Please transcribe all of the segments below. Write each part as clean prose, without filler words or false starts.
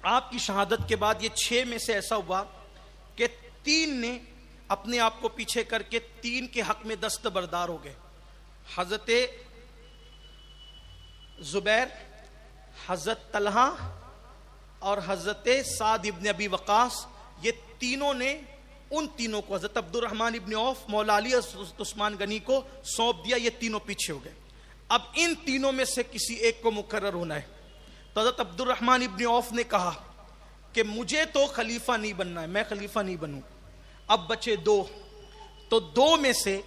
آپ کی شہادت کے بعد یہ 6 میں سے ایسا ہوا کہ 3 نے اپنے آپ کو پیچھے کر کے 3 کے حق میں دستبردار ہو گئے. حضرت زبیر، حضرت طلحہ اور حضرت سعد ابن ابی وقاص، یہ تینوں نے ان تینوں کو حضرت عبد الرحمن ابن عوف، مولا علی، حضرت عثمان غنی کو سونپ دیا. یہ تینوں پیچھے ہو گئے. اب ان تینوں میں سے کسی ایک کو مقرر ہونا ہے. تو حضرت عبد الرحمن ابن عوف نے کہا کہ مجھے تو خلیفہ نہیں بننا ہے، میں خلیفہ نہیں بنوں. اب بچے 2، تو 2 میں سے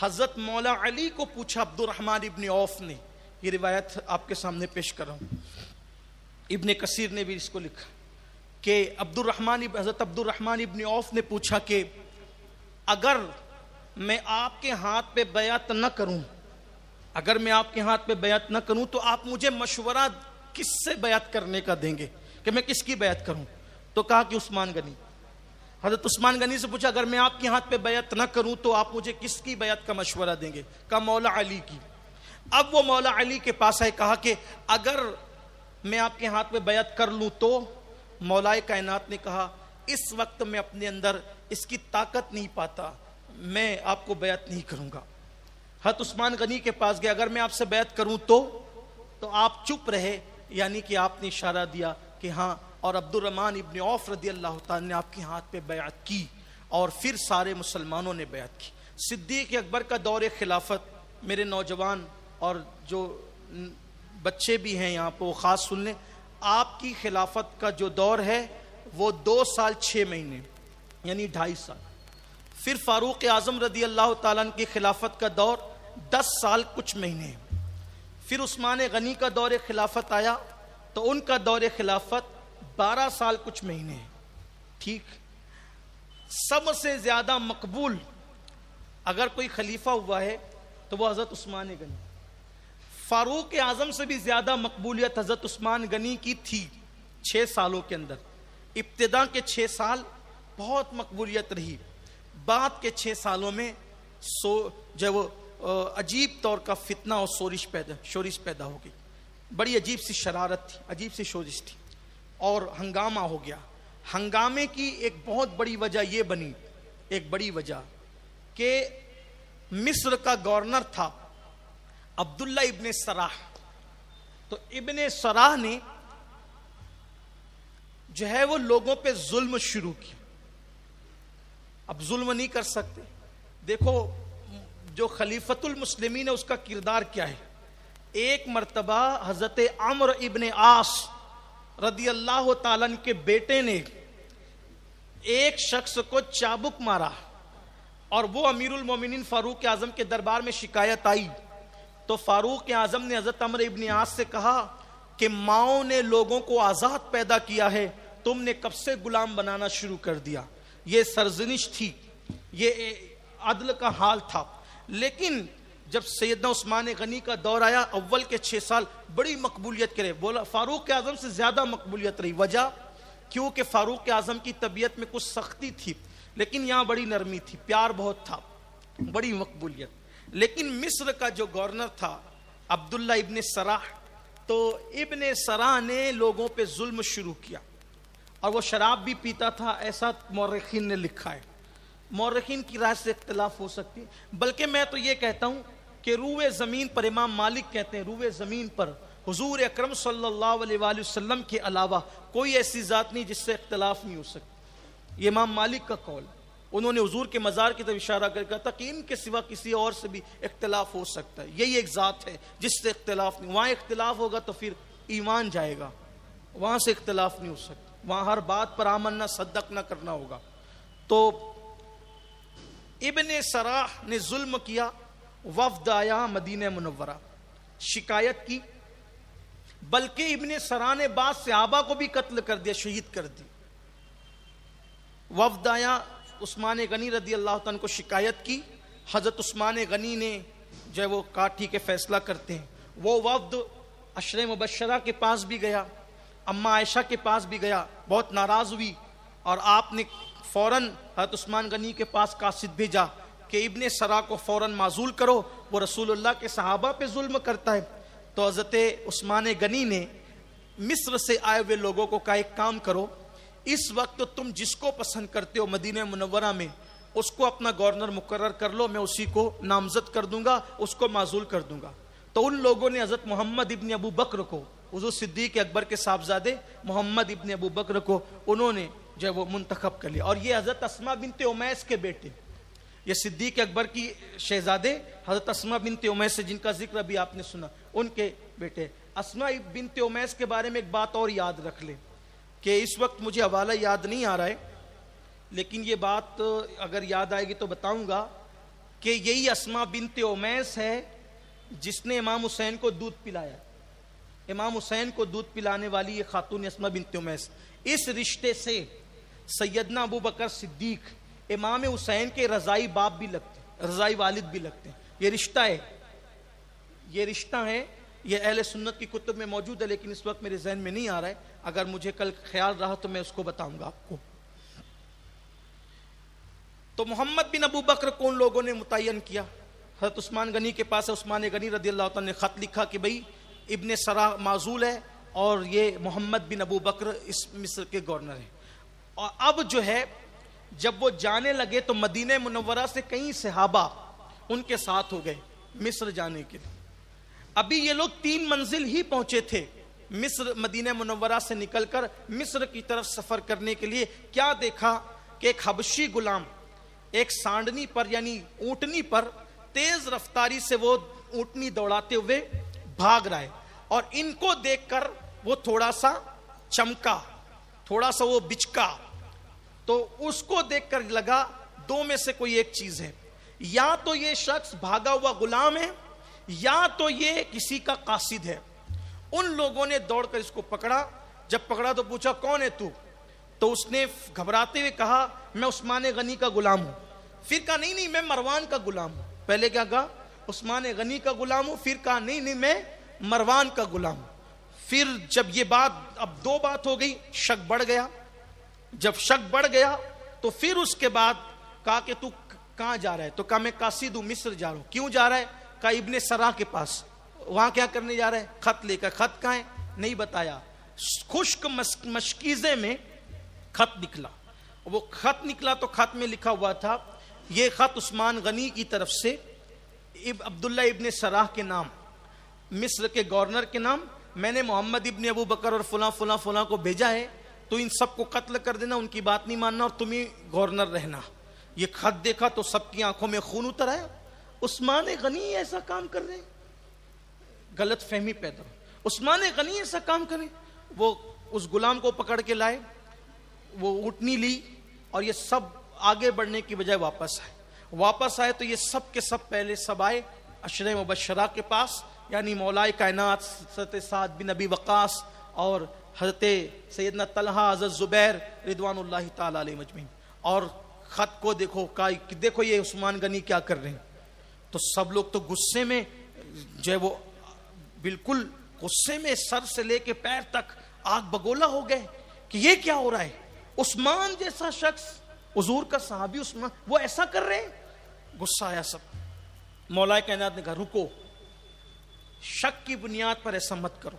حضرت مولا علی کو پوچھا عبد الرحمن ابن عوف نے. یہ روایت آپ کے سامنے پیش کر رہا ہوں. ابن کثیر نے بھی اس کو لکھا کہ حضرت عبد الرحمن ابن عوف نے پوچھا کہ اگر میں آپ کے ہاتھ پہ بیعت نہ کروں تو آپ مجھے مشورہ کس سے بیعت کرنے کا دیں گے، کہ میں کس کی بیعت کروں؟ تو کہا کہ عثمان غنی. حضرت عثمان غنی سے پوچھا اگر میں آپ کے ہاتھ پہ بیعت نہ کروں تو آپ مجھے کس کی بیعت کا مشورہ دیں گے؟ کہا مولا علی کی. اب وہ مولا علی کے پاس آئے، کہا کہ اگر میں آپ کے ہاتھ پہ بیعت کر لوں تو مولا کائنات نے کہا اس وقت میں اپنے اندر اس کی طاقت نہیں پاتا، میں آپ کو بیعت نہیں کروں گا. حضرت عثمان غنی کے پاس گیا، اگر میں آپ سے بیعت کروں تو آپ چپ رہے، یعنی کہ آپ نے اشارہ دیا کہ ہاں. اور عبد الرحمن ابن عوف رضی اللہ تعالیٰ نے آپ کے ہاتھ پہ بیعت کی اور پھر سارے مسلمانوں نے بیعت کی. صدیق اکبر کا دور خلافت، میرے نوجوان اور جو بچے بھی ہیں یہاں پہ وہ خاص سن لیں، آپ کی خلافت کا جو دور ہے وہ 2 سال 6 مہینے، یعنی 2.5 سال. پھر فاروق اعظم رضی اللہ تعالیٰ عنہ کی خلافت کا دور 10 سال کچھ مہینے. پھر عثمان غنی کا دور خلافت آیا تو ان کا دور خلافت 12 سال کچھ مہینے. ٹھیک. سب سے زیادہ مقبول اگر کوئی خلیفہ ہوا ہے تو وہ حضرت عثمان غنی. فاروق اعظم سے بھی زیادہ مقبولیت حضرت عثمان غنی کی تھی 6 سالوں کے اندر. ابتدا کے 6 سال بہت مقبولیت رہی، بعد کے 6 سالوں میں جو عجیب طور کا فتنہ اور شورش پیدا ہو گئی. بڑی عجیب سی شرارت تھی، عجیب سی شورش تھی اور ہنگامہ ہو گیا. ہنگامے کی ایک بہت بڑی وجہ یہ بنی، ایک بڑی وجہ کہ مصر کا گورنر تھا عبداللہ ابن سراح. تو ابن سراح نے جو ہے وہ لوگوں پہ ظلم شروع کیا. اب ظلم نہیں کر سکتے. دیکھو جو خلیفۃ المسلمین ہے اس کا کردار کیا ہے. ایک مرتبہ حضرت عمرو ابن عاص رضی اللہ تعالیٰ عنہ کے بیٹے نے ایک شخص کو چابک مارا اور وہ امیر المومنین فاروق اعظم کے دربار میں شکایت آئی تو فاروق اعظم نے حضرت عمرو ابن عاص سے کہا کہ ماؤں نے لوگوں کو آزاد پیدا کیا ہے، تم نے کب سے غلام بنانا شروع کر دیا. یہ سرزنش تھی، یہ عدل کا حال تھا. لیکن جب سیدنا عثمان غنی کا دور آیا، اول کے 6 سال بڑی مقبولیت کرے، بولا فاروق اعظم سے زیادہ مقبولیت رہی. وجہ کیونکہ فاروق اعظم کی طبیعت میں کچھ سختی تھی لیکن یہاں بڑی نرمی تھی، پیار بہت تھا، بڑی مقبولیت. لیکن مصر کا جو گورنر تھا عبداللہ ابن سراح، تو ابن سراح نے لوگوں پہ ظلم شروع کیا اور وہ شراب بھی پیتا تھا، ایسا مورخین نے لکھا ہے. مورخین کی رائے سے اختلاف ہو سکتی، بلکہ میں تو یہ کہتا ہوں کہ روئے زمین پر، امام مالک کہتے ہیں روئے زمین پر حضور اکرم صلی اللہ علیہ وآلہ وسلم کے علاوہ کوئی ایسی ذات نہیں جس سے اختلاف نہیں ہو سکتی. یہ امام مالک کا قول. انہوں نے حضور کے مزار کی طرف اشارہ کر کہا تھا کہ ان کے سوا کسی اور سے بھی اختلاف ہو سکتا ہے، یہی ایک ذات ہے جس سے اختلاف نہیں. وہاں اختلاف ہوگا تو پھر ایمان جائے گا، وہاں سے اختلاف نہیں ہو سکتا. وہاں ہر بات پر آمن نہ صدق نہ کرنا ہوگا. تو ابن سراح نے ظلم کیا. وفد آیا مدینہ منورہ، شکایت کی، بلکہ ابن سراح نے بعض صحابہ کو بھی قتل کر دیا، شہید کر دی. وفد آیا، عثمان غنی رضی اللہ عنہ کو شکایت کی. حضرت عثمان غنی نے جو ہے وہ کاٹھی کے فیصلہ کرتے ہیں. وہ وفد عشرہ مبشرہ کے پاس بھی گیا، اماں عائشہ کے پاس بھی گیا، بہت ناراض ہوئی اور آپ نے فوراً حضرت عثمان غنی کے پاس قاصد بھیجا کہ ابن سراح کو فوراً معزول کرو، وہ رسول اللہ کے صحابہ پہ ظلم کرتا ہے. تو حضرت عثمان غنی نے مصر سے آئے ہوئے لوگوں کو کہا ایک کام کرو، اس وقت تم جس کو پسند کرتے ہو مدینہ منورہ میں اس کو اپنا گورنر مقرر کر لو، میں اسی کو نامزد کر دوں گا، اس کو معزول کر دوں گا۔ تو ان لوگوں نے حضرت محمد ابن ابو بکر کو، حضور صدیق اکبر کے صاحبزادے محمد ابن ابو بکر کو انہوں نے جو ہے وہ منتخب کر لیا۔ اور یہ حضرت اسماء بنت امیس کے بیٹے، یہ صدیق اکبر کی شہزادے حضرت اسماء بنت امیس جن کا ذکر ابھی آپ نے سنا، ان کے بیٹے۔ اسماء بنت امیس کے بارے میں ایک بات اور یاد رکھ لیں کہ اس وقت مجھے حوالہ یاد نہیں آ رہا ہے، لیکن یہ بات اگر یاد آئے گی تو بتاؤں گا کہ یہی اسماء بنت امیس ہے جس نے امام حسین کو دودھ پلایا۔ امام حسین کو دودھ پلانے والی یہ خاتون اسماء بنت امیس، اس رشتے سے سیدنا ابو بکر صدیق امام حسین کے رضائی باپ بھی لگتے ہیں، رضائی والد بھی لگتے ہیں۔ یہ رشتہ ہے، یہ رشتہ ہے، یہ اہل سنت کی کتب میں موجود ہے، لیکن اس وقت میرے ذہن میں نہیں آ رہا ہے، اگر مجھے کل خیال رہا تو میں اس کو بتاؤں گا آپ کو۔ تو محمد بن ابو بکر کو ان لوگوں نے متعین کیا۔ حضرت عثمان غنی کے پاس عثمان غنی رضی اللہ تعالیٰ نے خط لکھا کہ بھئی ابن سرا معزول ہے اور یہ محمد بن ابو بکر اس مصر کے گورنر ہیں۔ اور اب جو ہے جب وہ جانے لگے تو مدینہ منورہ سے کئی صحابہ ان کے ساتھ ہو گئے مصر جانے کے لیے۔ ابھی یہ لوگ 3 منزل ہی پہنچے تھے مصر، مدینہ منورہ سے نکل کر مصر کی طرف سفر کرنے کے لیے۔ کیا دیکھا کہ ایک حبشی غلام ایک سانڈنی پر یعنی اونٹنی پر تیز رفتاری سے وہ اونٹنی دوڑاتے ہوئے بھاگ رہا ہے، اور ان کو دیکھ کر وہ تھوڑا سا چمکا، تھوڑا سا وہ بچکا، تو اس کو دیکھ کر لگا دو میں سے کوئی ایک چیز ہے، یا تو یہ شخص بھاگا ہوا غلام ہے یا تو یہ کسی کا قاصد ہے۔ ان لوگوں نے دوڑ کر اس کو پکڑا، جب پکڑا تو پوچھا کون ہے تو اس نے گھبراتے ہوئے کہا میں عثمان غنی کا غلام ہوں۔ پھر کہا نہیں میں مروان کا غلام ہوں۔ پہلے کیا کہا عثمان غنی کا غلام ہوں، پھر کہا نہیں میں مروان کا غلام ہوں۔ پھر جب یہ بات اب 2 بات ہو گئی، شک بڑھ گیا۔ جب شک بڑھ گیا تو پھر اس کے بعد کہا کہ تو کہاں جا رہا ہے؟ تو کہا میں قاصد ہوں، مصر جا رہا ہوں۔ کیوں جا رہا ہے؟ کہا ابن سرا کے پاس۔ وہاں کیا کرنے جا رہا ہے؟ خط لے کر۔ خط کہاں ہے؟ نہیں بتایا۔ خشک مشکیزے میں خط نکلا، وہ خط نکلا تو خط میں لکھا ہوا تھا، یہ خط عثمان غنی کی طرف سے عبداللہ ابن سراح کے نام، مصر کے گورنر کے نام، میں نے محمد ابن ابو بکر اور فلاں فلاں فلاں کو بھیجا ہے، تو ان سب کو قتل کر دینا، ان کی بات نہیں ماننا اور تم ہی گورنر رہنا۔ یہ خط دیکھا تو سب کی آنکھوں میں خون اتر آیا، عثمان غنی ایسا کام کر رہے ہیں، غلط فہمی پیدا ہو، عثمان غنی ایسا کام کریں۔ وہ اس غلام کو پکڑ کے لائے، وہ اونٹنی لی اور یہ سب آگے بڑھنے کی بجائے واپس آئے تو یہ سب کے سب پہلے سب آئے عشرہ مبشرہ کے پاس، یعنی مولائے کائنات حضرت سعد بن ابی وقاص اور حضرت سیدنا طلحہ، حضرت زبیر رضوان اللہ تعالی علیہ مجمعین۔ اور خط کو دیکھو یہ عثمان غنی کیا کر رہے ہیں۔ تو سب لوگ تو غصے میں جو ہے وہ بالکل غصے میں سر سے لے کے پیر تک آگ بگولا ہو گئے کہ یہ کیا ہو رہا ہے، عثمان جیسا شخص، حضور کا صحابی عثمان، وہ ایسا کر رہے ہیں۔ غصہ آیا سب۔ مولا کائنات نے کہا رکو، شک کی بنیاد پر ایسا مت کرو،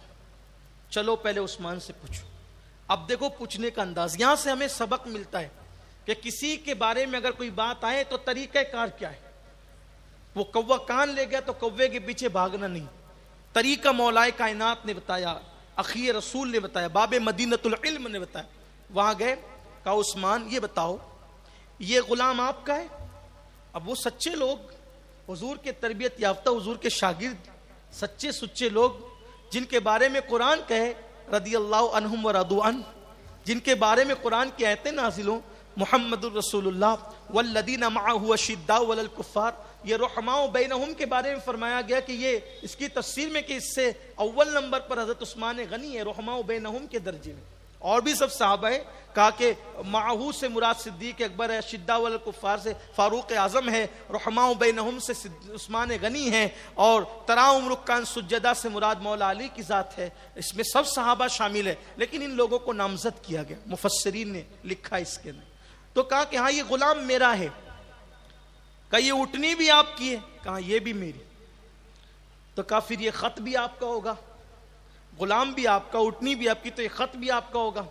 چلو پہلے عثمان سے پوچھو۔ اب دیکھو پوچھنے کا انداز، یہاں سے ہمیں سبق ملتا ہے کہ کسی کے بارے میں اگر کوئی بات آئے تو طریقہ کار کیا ہے۔ وہ کوا کان لے گیا تو کوے کے پیچھے بھاگنا نہیں، طریقہ مولا کائنات نے بتایا، اخی رسول نے بتایا، باب مدینۃ العلم نے بتایا۔ وہاں گئے، کہا عثمان یہ بتاؤ یہ غلام آپ کا ہے؟ اب وہ سچے لوگ، حضور کے تربیت یافتہ، حضور کے شاگرد، سچے سچے لوگ جن کے بارے میں قرآن کہے رضی اللہ عنہم ورضوا عنہ، جن کے بارے میں قرآن کی آیتیں نازل ہوں، محمد الرسول اللہ والذین معہ اشداء علی الکفار، یہ رحماء بینہم کے بارے میں فرمایا گیا کہ یہ اس کی تفسیر میں کہ اس سے اول نمبر پر حضرت عثمان غنی ہے، رحماء بینہم کے درجے میں۔ اور بھی سب صحابہ ہے، کہا کہ معہو سے مراد صدیق اکبر ہے، شدہ والکفار سے فاروق اعظم ہے، رحماء بینہم سے عثمان غنی ہے، اور تراہم رکعان سجدہ سے مراد مولا علی کی ذات ہے۔ اس میں سب صحابہ شامل ہے، لیکن ان لوگوں کو نامزد کیا گیا، مفسرین نے لکھا اس کے اندر۔ تو کہا کہ ہاں یہ غلام میرا ہے۔ کہا یہ اٹھنی بھی آپ کی ہے؟ کہا یہ بھی میری۔ تو کہا پھر یہ خط بھی آپ کا ہوگا؟ غلام بھی آپ کا، اٹھنی بھی آپ کی، تو یہ خط بھی آپ کا ہوگا،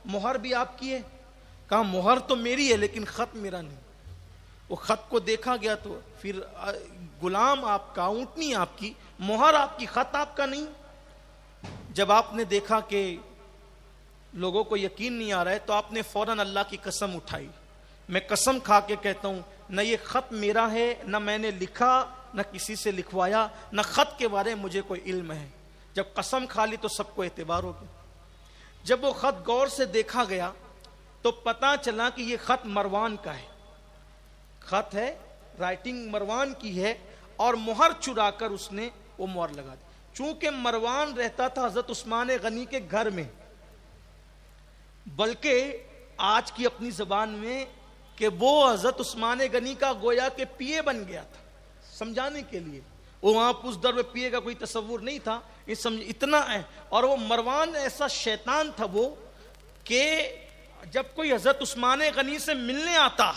مہر بھی آپ کی ہے. کہا مہر تو میری ہے لیکن خط میرا نہیں. وہ خط کو دیکھا گیا تو پھر غلام آپ کا، اونٹنی آپ کی، مہر آپ کی، خط آپ کا نہیں. جب آپ نے دیکھا کہ لوگوں کو یقین نہیں آ رہا ہے تو آپ نے فوراً اللہ کی قسم اٹھائی. میں قسم کھا کے کہتا ہوں نہ یہ خط میرا ہے، نہ میں نے لکھا، نہ کسی سے لکھوایا، نہ خط کے بارے میں مجھے کوئی علم ہے. جب قسم کھا لی تو سب کو اعتبار ہو گیا. جب وہ خط غور سے دیکھا گیا تو پتا چلا کہ یہ خط مروان کا ہے. خط ہے، رائٹنگ مروان کی ہے، اور مہر چرا کر اس نے وہ مہر لگا دی. چونکہ مروان رہتا تھا حضرت عثمان غنی کے گھر میں، بلکہ آج کی اپنی زبان میں کہ وہ حضرت عثمان غنی کا گویا کہ پیے بن گیا تھا. سمجھانے کے لیے وہ وہاں اس در میں پیے کا کوئی تصور نہیں تھا، اتنا ہے. اور وہ مروان ایسا شیطان تھا وہ کہ جب کوئی حضرت عثمان غنی سے ملنے آتا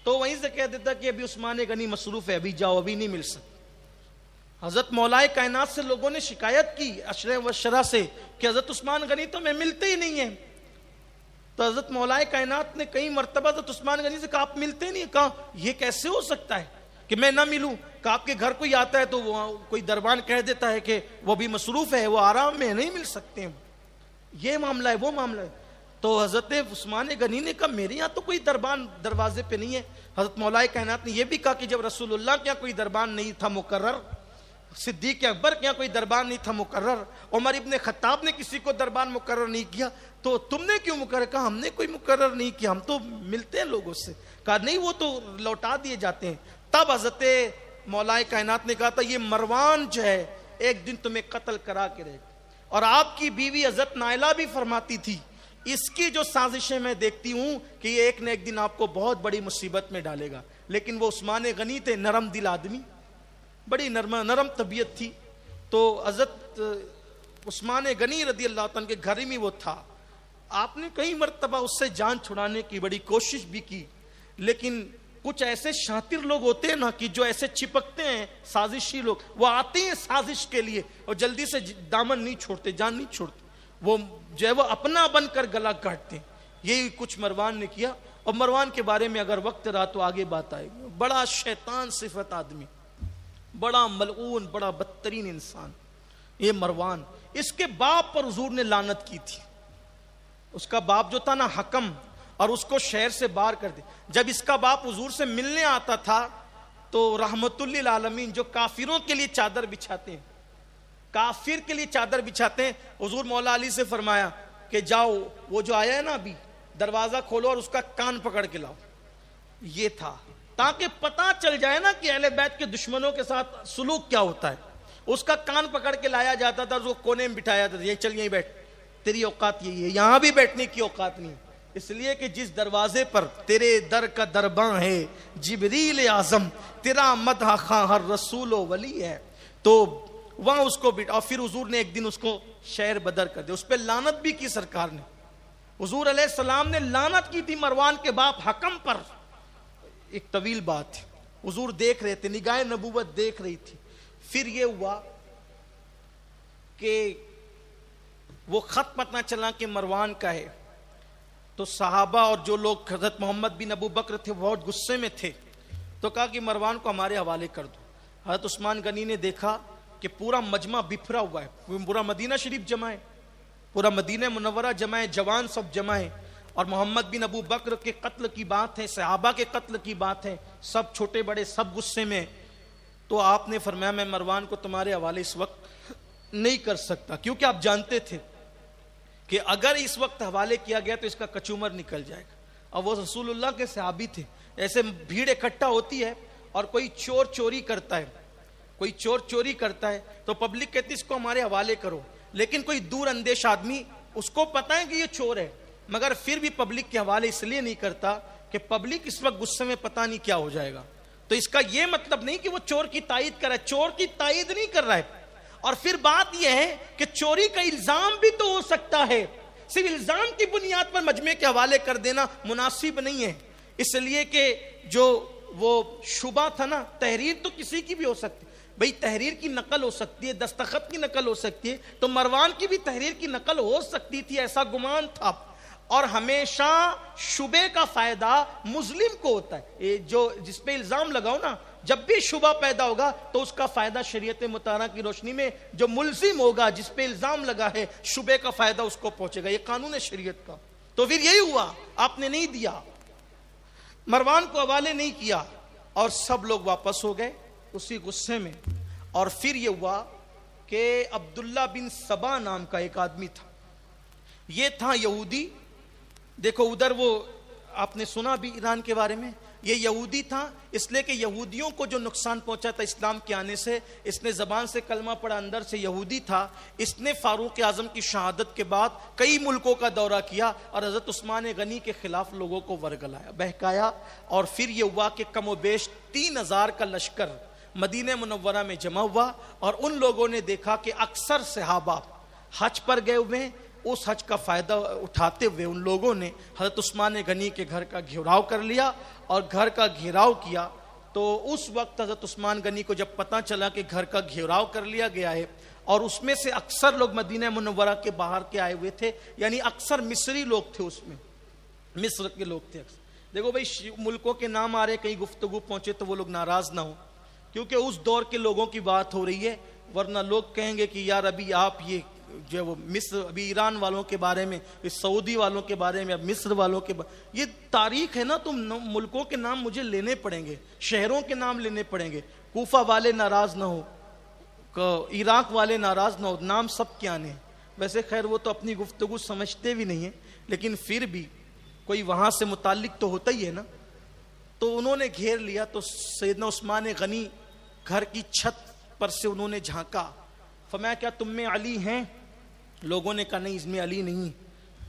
تو وہیں سے کہہ دیتا کہ ابھی عثمان غنی مصروف ہے، ابھی جاؤ، ابھی نہیں مل سکتے. حضرت مولا کائنات سے لوگوں نے شکایت کی، اشرح و شرح سے، کہ حضرت عثمان غنی تو میں ملتے ہی نہیں ہیں. تو حضرت مولا کائنات نے کئی مرتبہ حضرت عثمان غنی سے کہا آپ ملتے نہیں. کہا یہ کیسے ہو سکتا ہے کہ میں نہ ملوں؟ کہ آپ کے گھر کوئی آتا ہے تو وہ کوئی دربان کہہ دیتا ہے کہ وہ بھی مصروف ہے، وہ آرام میں نہیں مل سکتے ہیں، یہ معاملہ ہے، وہ معاملہ ہے. تو حضرت عثمان غنی نے کہا میرے یہاں تو کوئی دربان دروازے پہ نہیں ہے. حضرت مولا کائنات نے یہ بھی کہا کہ جب رسول اللہ کے یہاں کوئی دربان نہیں تھا مقرر، صدیق اکبر کے یہاں کوئی دربان نہیں تھا مقرر، عمر ابن خطاب نے کسی کو دربان مقرر نہیں کیا، تو تم نے کیوں مقرر؟ کہا ہم نے کوئی مقرر نہیں کیا، ہم تو ملتے ہیں لوگوں سے. کہا نہیں وہ تو لوٹا دیے جاتے ہیں. تب حضرت مولا کائنات نے کہا تھا یہ مروان جو ہے ایک دن تمہیں قتل کرا کے رہے گا. اور آپ کی بیوی حضرت نائلہ بھی فرماتی تھی اس کی جو سازشیں میں دیکھتی ہوں کہ یہ ایک نہ ایک دن آپ کو بہت بڑی مصیبت میں ڈالے گا. لیکن وہ عثمان غنی تھے نرم دل آدمی، بڑی نرم طبیعت تھی. تو حضرت عثمان غنی رضی اللہ عنہ کے گھر میں وہ تھا. آپ نے کئی مرتبہ اس سے جان چھڑانے کی بڑی کوشش بھی کی، لیکن کچھ ایسے شاطر لوگ ہوتے ہیں نا کہ جو ایسے چپکتے ہیں، سازشی لوگ، وہ آتے ہیں سازش کے لیے اور جلدی سے دامن نہیں چھوڑتے، جان نہیں چھوڑتے، وہ جو ہے وہ اپنا بن کر گلا کاٹتے ہیں. یہی کچھ مروان نے کیا. اور مروان کے بارے میں اگر وقت رہا تو آگے بات آئے گی. بڑا شیطان صفت آدمی، بڑا ملعون، بڑا بدترین انسان یہ مروان. اس کے باپ پر حضور نے لعنت کی تھی. اس کا باپ جو تھا نا حکم، اور اس کو شہر سے باہر کر دیا. جب اس کا باپ حضور سے ملنے آتا تھا تو رحمت للعالمین جو کافروں کے لیے چادر بچھاتے ہیں، کافر کے لیے چادر بچھاتے ہیں، حضور مولا علی سے فرمایا کہ جاؤ وہ جو آیا ہے نا ابھی دروازہ کھولو اور اس کا کان پکڑ کے لاؤ. یہ تھا تاکہ پتہ چل جائے نا کہ اہل بیت کے دشمنوں کے ساتھ سلوک کیا ہوتا ہے. اس کا کان پکڑ کے لایا جاتا تھا، اس کو کونے میں بٹھایا جاتا تھا، یہ چل یہیں بیٹھ، تیری اوقات یہی ہے، یہاں بھی بیٹھنے کی اوقات نہیں. اس لیے کہ جس دروازے پر تیرے در کا درباں ہے جبریل اعظم، تیرا مدح خواں ہر رسول و ولی ہے، تو وہاں اس کو اور پھر حضور نے ایک دن اس کو شہر بدر کر دیا. اس پہ لعنت بھی کی سرکار نے. حضور علیہ السلام نے لعنت کی تھی مروان کے باپ حکم پر. ایک طویل بات تھی، حضور دیکھ رہے تھے، نگاہ نبوت دیکھ رہی تھی. پھر یہ ہوا کہ وہ خط پتہ چلا کہ مروان کا ہے، تو صحابہ اور جو لوگ حضرت محمد بن ابو بکر تھے بہت غصے میں تھے، تو کہا کہ مروان کو ہمارے حوالے کر دو. حضرت عثمان غنی نے دیکھا کہ پورا مجمع بکھرا ہوا ہے، پورا مدینہ شریف جمع ہے، پورا مدینہ منورہ جمع ہے، جوان سب جمع ہے، اور محمد بن ابو بکر کے قتل کی بات ہے، صحابہ کے قتل کی بات ہے، سب چھوٹے بڑے سب غصے میں. تو آپ نے فرمایا میں مروان کو تمہارے حوالے اس وقت نہیں کر سکتا، کیونکہ آپ جانتے تھے کہ اگر اس وقت حوالے کیا گیا تو اس کا کچومر نکل جائے گا. اور وہ رسول اللہ کے صحابی تھے. ایسے بھیڑ اکٹھا ہوتی ہے اور کوئی چور چوری کرتا ہے، کوئی چور چوری کرتا ہے تو پبلک کہتی اس کو ہمارے حوالے کرو، لیکن کوئی دور اندیش آدمی اس کو پتہ ہے کہ یہ چور ہے، مگر پھر بھی پبلک کے حوالے اس لیے نہیں کرتا کہ پبلک اس وقت غصے میں پتہ نہیں کیا ہو جائے گا. تو اس کا یہ مطلب نہیں کہ وہ چور کی تائید کر رہا ہے، چور کی تائید نہیں کر رہا ہے. اور پھر بات یہ ہے کہ چوری کا الزام بھی تو ہو سکتا ہے، صرف الزام کی بنیاد پر مجمع کے حوالے کر دینا مناسب نہیں ہے. اس لیے کہ جو وہ شبہ تھا نا، تحریر تو کسی کی بھی ہو سکتی. بھئی تحریر کی نقل ہو سکتی ہے، دستخط کی نقل ہو سکتی ہے، تو مروان کی بھی تحریر کی نقل ہو سکتی تھی، ایسا گمان تھا۔ اور ہمیشہ شبے کا فائدہ مظلم کو ہوتا ہے، جو جس پہ الزام لگاؤ نا، جب بھی شبہ پیدا ہوگا تو اس کا فائدہ شریعت مطہرہ کی روشنی میں جو ملزم ہوگا، جس پہ الزام لگا ہے، شبے کا فائدہ اس کو پہنچے گا، یہ قانون ہے شریعت کا۔ تو پھر یہی ہوا، آپ نے نہیں دیا، مروان کو حوالے نہیں کیا، اور سب لوگ واپس ہو گئے اسی غصے میں۔ اور پھر یہ ہوا کہ عبداللہ بن سبا نام کا ایک آدمی تھا، یہ تھا یہودی، دیکھو ادھر وہ آپ نے سنا بھی ایران کے بارے میں، یہ یہودی تھا، اس لیے کہ یہودیوں کو جو نقصان پہنچا تھا اسلام کے آنے سے، اس نے زبان سے کلمہ پڑھا، اندر سے یہودی تھا۔ اس نے فاروق اعظم کی شہادت کے بعد کئی ملکوں کا دورہ کیا اور حضرت عثمان غنی کے خلاف لوگوں کو ورگلایا، بہکایا، اور پھر یہ ہوا کہ کم و بیش 3000 کا لشکر مدینہ منورہ میں جمع ہوا، اور ان لوگوں نے دیکھا کہ اکثر صحابہ حج پر گئے ہوئے ہیں، اس حج کا فائدہ اٹھاتے ہوئے ان لوگوں نے حضرت عثمان غنی کے گھر کا گھیراؤ کر لیا، اور گھر کا گھیراؤ کیا تو اس وقت حضرت عثمان غنی کو جب پتہ چلا کہ گھر کا گھیراؤ کر لیا گیا ہے، اور اس میں سے اکثر لوگ مدینہ منورہ کے باہر کے آئے ہوئے تھے، یعنی اکثر مصری لوگ تھے، اس میں مصر کے لوگ تھے اکثر۔ دیکھو بھائی ملکوں کے نام آ رہے، کہیں گفتگو پہنچے تو وہ لوگ ناراض نہ ہوں، کیونکہ اس دور کے لوگوں کی بات ہو رہی ہے، ورنہ لوگ کہیں گے کہ یار ابھی آپ یہ جو وہ مصر، ابھی ایران والوں کے بارے میں، سعودی والوں کے بارے میں، اب مصر والوں کے یہ تاریخ ہے نا، تم ملکوں کے نام مجھے لینے پڑیں گے، شہروں کے نام لینے پڑیں گے، کوفہ والے ناراض نہ ہو، عراق والے ناراض نہ ہو، نام سب کے آنے ہیں۔ ویسے خیر وہ تو اپنی گفتگو سمجھتے بھی نہیں ہیں، لیکن پھر بھی کوئی وہاں سے متعلق تو ہوتا ہی ہے نا۔ تو انہوں نے گھیر لیا، تو سیدنا عثمان غنی گھر کی چھت پر سے انہوں نے جھانکا، فرمایا کیا تم میں علی ہیں؟ لوگوں نے کہا نہیں، اس میں علی نہیں۔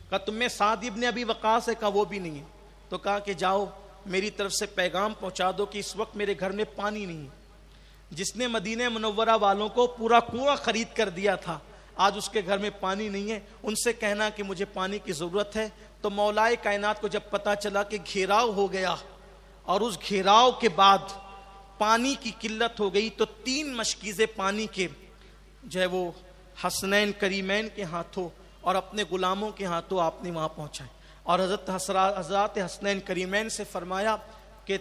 کہا تم میں سعد ابن ابی وقاص ہے؟ کہا وہ بھی نہیں ہے۔ تو کہا کہ جاؤ میری طرف سے پیغام پہنچا دو کہ اس وقت میرے گھر میں پانی نہیں ہے، جس نے مدینہ منورہ والوں کو پورا کنواں خرید کر دیا تھا، آج اس کے گھر میں پانی نہیں ہے، ان سے کہنا کہ مجھے پانی کی ضرورت ہے۔ تو مولائے کائنات کو جب پتا چلا کہ گھیراؤ ہو گیا، اور اس گھیراؤ کے بعد پانی کی قلت ہو گئی، تو 3 مشکیزیں پانی کے جو ہے وہ حسنین کریمین کے ہاتھوں اور اپنے غلاموں کے ہاتھوں آپ نے وہاں پہنچائے، اور حضرات حسنین کریمین سے فرمایا کہ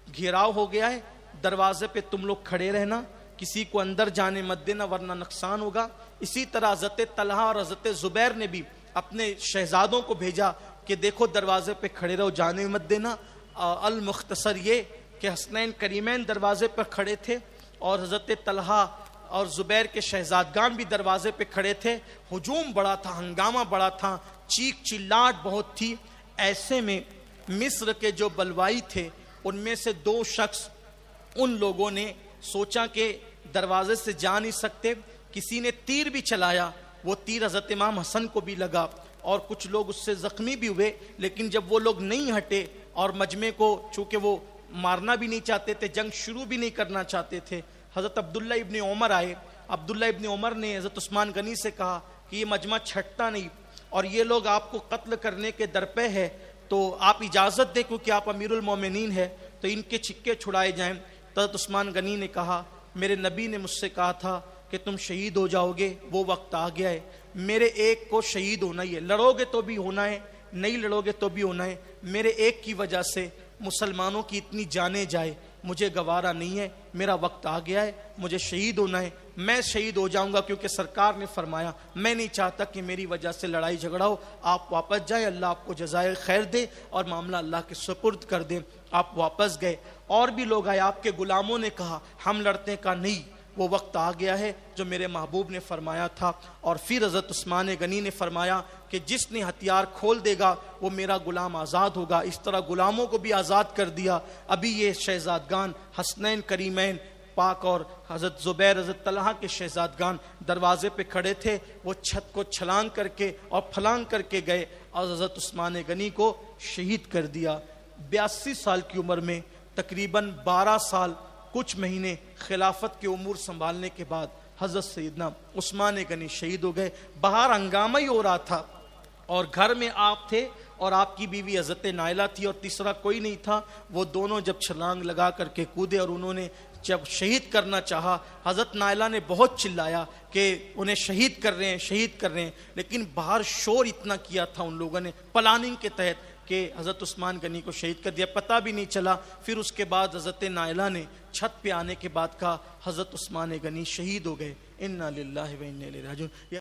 گھیراؤ ہو گیا ہے، دروازے پہ تم لوگ کھڑے رہنا، کسی کو اندر جانے مت دینا ورنہ نقصان ہوگا۔ اسی طرح حضرت طلحہ اور حضرت زبیر نے بھی اپنے شہزادوں کو بھیجا کہ دیکھو دروازے پہ کھڑے رہو، جانے مت دینا۔ المختصر یہ کہ حسنین کریمین دروازے پر کھڑے تھے، اور حضرت طلحہ اور زبیر کے شہزادگان بھی دروازے پہ کھڑے تھے۔ ہجوم بڑا تھا، ہنگامہ بڑا تھا، چیخ چلاٹ بہت تھی۔ ایسے میں مصر کے جو بلوائی تھے ان میں سے 2 شخص، ان لوگوں نے سوچا کہ دروازے سے جا نہیں سکتے، کسی نے تیر بھی چلایا، وہ تیر حضرت امام حسن کو بھی لگا، اور کچھ لوگ اس سے زخمی بھی ہوئے۔ لیکن جب وہ لوگ نہیں ہٹے، اور مجمع کو چونکہ وہ مارنا بھی نہیں چاہتے تھے، جنگ شروع بھی نہیں کرنا چاہتے تھے، حضرت عبداللہ ابن عمر آئے۔ عبداللہ ابن عمر نے حضرت عثمان غنی سے کہا کہ یہ مجمع چھٹتا نہیں، اور یہ لوگ آپ کو قتل کرنے کے درپے ہے، تو آپ اجازت دیں کیونکہ آپ امیر المومنین ہیں، تو ان کے چھکے چھڑائے جائیں۔ تو حضرت عثمان غنی نے کہا میرے نبی نے مجھ سے کہا تھا کہ تم شہید ہو جاؤ گے، وہ وقت آ گیا ہے، میرے ایک کو شہید ہونا ہی ہے، لڑو گے تو بھی ہونا ہے، نہیں لڑو گے تو بھی ہونا ہے، میرے ایک کی وجہ سے مسلمانوں کی اتنی جانیں جائے مجھے گوارا نہیں ہے، میرا وقت آ گیا ہے، مجھے شہید ہونا ہے، میں شہید ہو جاؤں گا کیونکہ سرکار نے فرمایا، میں نہیں چاہتا کہ میری وجہ سے لڑائی جھگڑا ہو، آپ واپس جائیں، اللہ آپ کو جزائے خیر دے اور معاملہ اللہ کے سپرد کر دیں۔ آپ واپس گئے، اور بھی لوگ آئے، آپ کے غلاموں نے کہا ہم لڑتے کا نہیں، وہ وقت آ گیا ہے جو میرے محبوب نے فرمایا تھا۔ اور پھر حضرت عثمان غنی نے فرمایا کہ جس نے ہتھیار کھول دے گا وہ میرا غلام آزاد ہوگا۔ اس طرح غلاموں کو بھی آزاد کر دیا۔ ابھی یہ شہزادگان حسنین کریمین پاک اور حضرت زبیر حضرت طلحہ کے شہزادگان دروازے پہ کھڑے تھے، وہ چھت کو چھلانگ کر کے اور پھلانگ کر کے گئے اور حضرت عثمان غنی کو شہید کر دیا۔ 82 سال کی عمر میں تقریباً 12 سال کچھ مہینے خلافت کے امور سنبھالنے کے بعد حضرت سیدنا عثمان غنی شہید ہو گئے۔ باہر ہنگامہ ہی ہو رہا تھا اور گھر میں آپ تھے اور آپ کی بیوی حضرت نائلہ تھی اور تیسرا کوئی نہیں تھا۔ وہ دونوں جب چھلانگ لگا کر کے کودے اور انہوں نے جب شہید کرنا چاہا، حضرت نائلہ نے بہت چلایا کہ انہیں شہید کر رہے ہیں، شہید کر رہے ہیں، لیکن باہر شور اتنا کیا تھا ان لوگوں نے پلاننگ کے تحت کہ حضرت عثمان غنی کو شہید کر دیا، پتہ بھی نہیں چلا۔ پھر اس کے بعد حضرت نائلہ نے چھت پہ آنے کے بعد کہا حضرت عثمان غنی شہید ہو گئے، انا للہ و انا الیہ راجعون۔